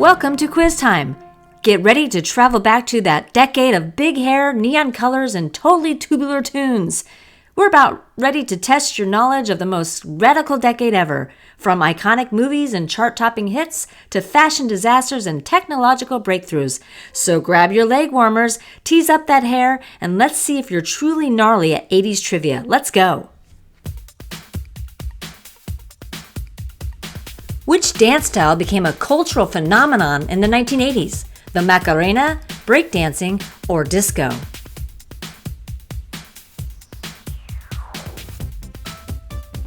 Welcome to Quiz Time. Get ready to travel back to that decade of big hair, neon colors, and totally tubular tunes. We're about ready to test your knowledge of the most radical decade ever, from iconic movies and chart-topping hits to fashion disasters and technological breakthroughs. So grab your leg warmers, tease up that hair, and let's see if you're truly gnarly at 80s trivia. Let's go! Which dance style became a cultural phenomenon in the 1980s? The Macarena, breakdancing, or disco?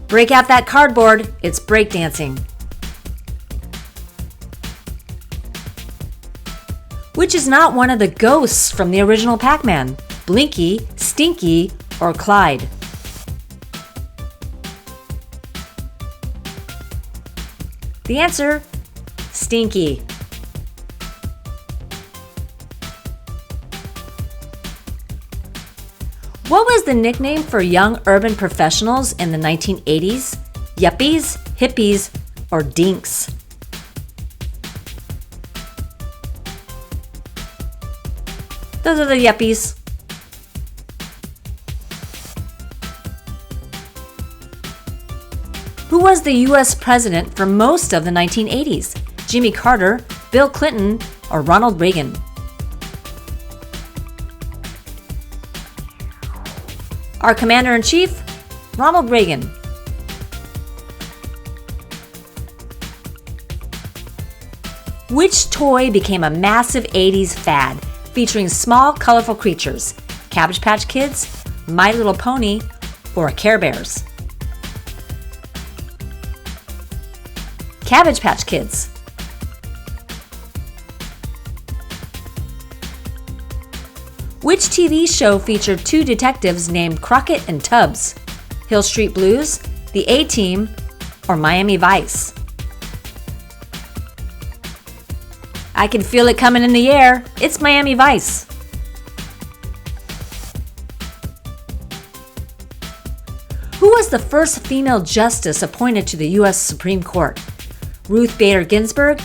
Break out that cardboard, it's breakdancing. Which is not one of the ghosts from the original Pac-Man? Blinky, Stinky, or Clyde? The answer, Stinky. What was the nickname for young urban professionals in the 1980s? Yuppies, hippies, or dinks? Those are the yuppies. Who was the U.S. president for most of the 1980s? Jimmy Carter, Bill Clinton, or Ronald Reagan? Our Commander-in-Chief, Ronald Reagan. Which toy became a massive 80s fad, featuring small, colorful creatures? Cabbage Patch Kids, My Little Pony, or Care Bears? Cabbage Patch Kids. Which TV show featured two detectives named Crockett and Tubbs? Hill Street Blues, The A-Team, or Miami Vice? I can feel it coming in the air. It's Miami Vice. Who was the first female justice appointed to the U.S. Supreme Court? Ruth Bader Ginsburg,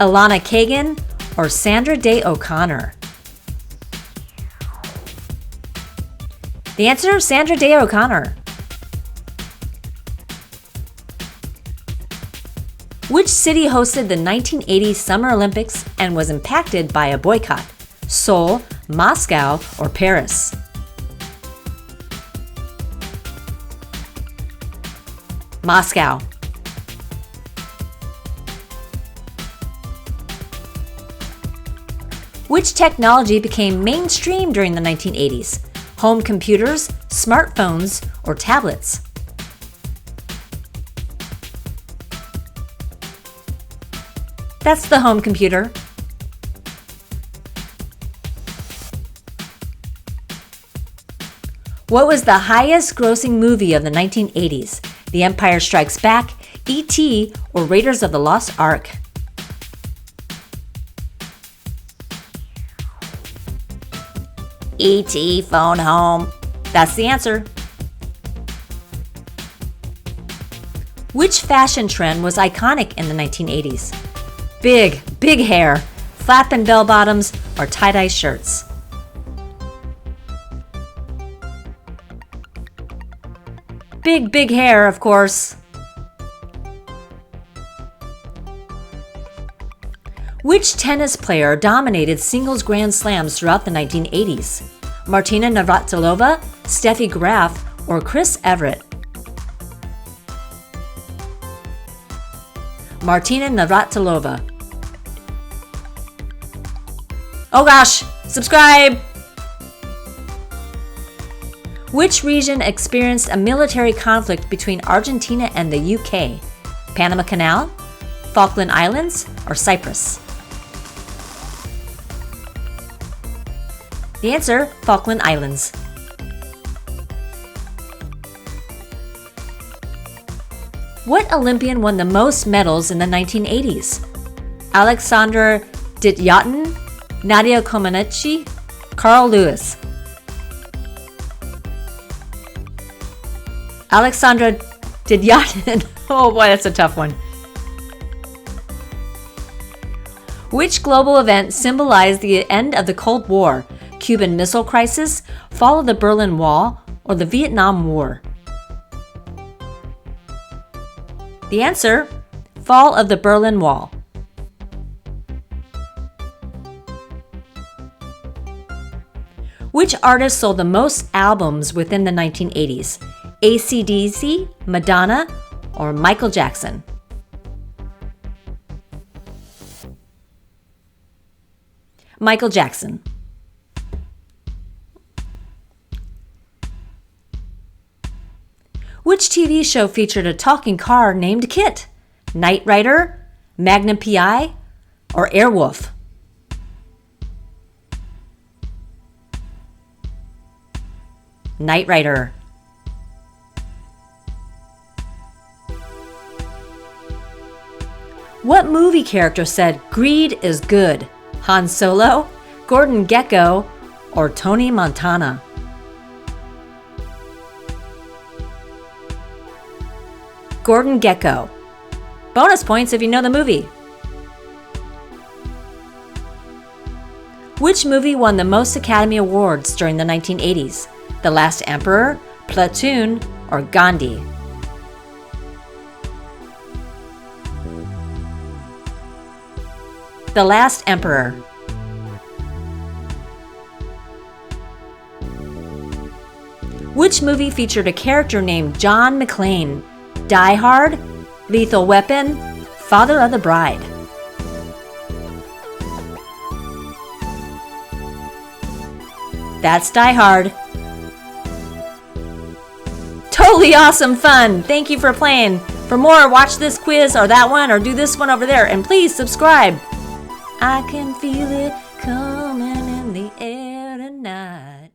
Elana Kagan, or Sandra Day O'Connor? The answer, Sandra Day O'Connor. Which city hosted the 1980 Summer Olympics and was impacted by a boycott? Seoul, Moscow, or Paris? Moscow. Which technology became mainstream during the 1980s? Home computers, smartphones, or tablets? That's the home computer. What was the highest grossing movie of the 1980s? The Empire Strikes Back, E.T., or Raiders of the Lost Ark? E.T. Phone Home. That's the answer. Which fashion trend was iconic in the 1980s? Big hair, flapping bell bottoms, or tie-dye shirts? Big hair, of course. Which tennis player dominated singles Grand Slams throughout the 1980s? Martina Navratilova, Steffi Graf, or Chris Everett? Martina Navratilova. Oh gosh, subscribe! Which region experienced a military conflict between Argentina and the UK? Panama Canal, Falkland Islands, or Cyprus? The answer, Falkland Islands. What Olympian won the most medals in the 1980s? Alexandra Dityatin, Nadia Comaneci, Carl Lewis? Alexandra Dityatin. Oh boy, that's a tough one. Which global event symbolized the end of the Cold War? Cuban Missile Crisis, fall of the Berlin Wall, or the Vietnam War? The answer, fall of the Berlin Wall. Which artist sold the most albums within the 1980s? AC/DC, Madonna, or Michael Jackson? Michael Jackson. Which TV show featured a talking car named Kit? Knight Rider, Magnum PI, or Airwolf? Knight Rider. What movie character said, "Greed is good"? Han Solo, Gordon Gekko, or Tony Montana? Gordon Gekko. Bonus points if you know the movie. Which movie won the most Academy Awards during the 1980s? The Last Emperor, Platoon, or Gandhi? The Last Emperor. Which movie featured a character named John McClane? Die Hard, Lethal Weapon, Father of the Bride? That's Die Hard. Totally awesome fun. Thank you for playing. For more, watch this quiz or that one or do this one over there. And please subscribe. I can feel it coming in the air tonight.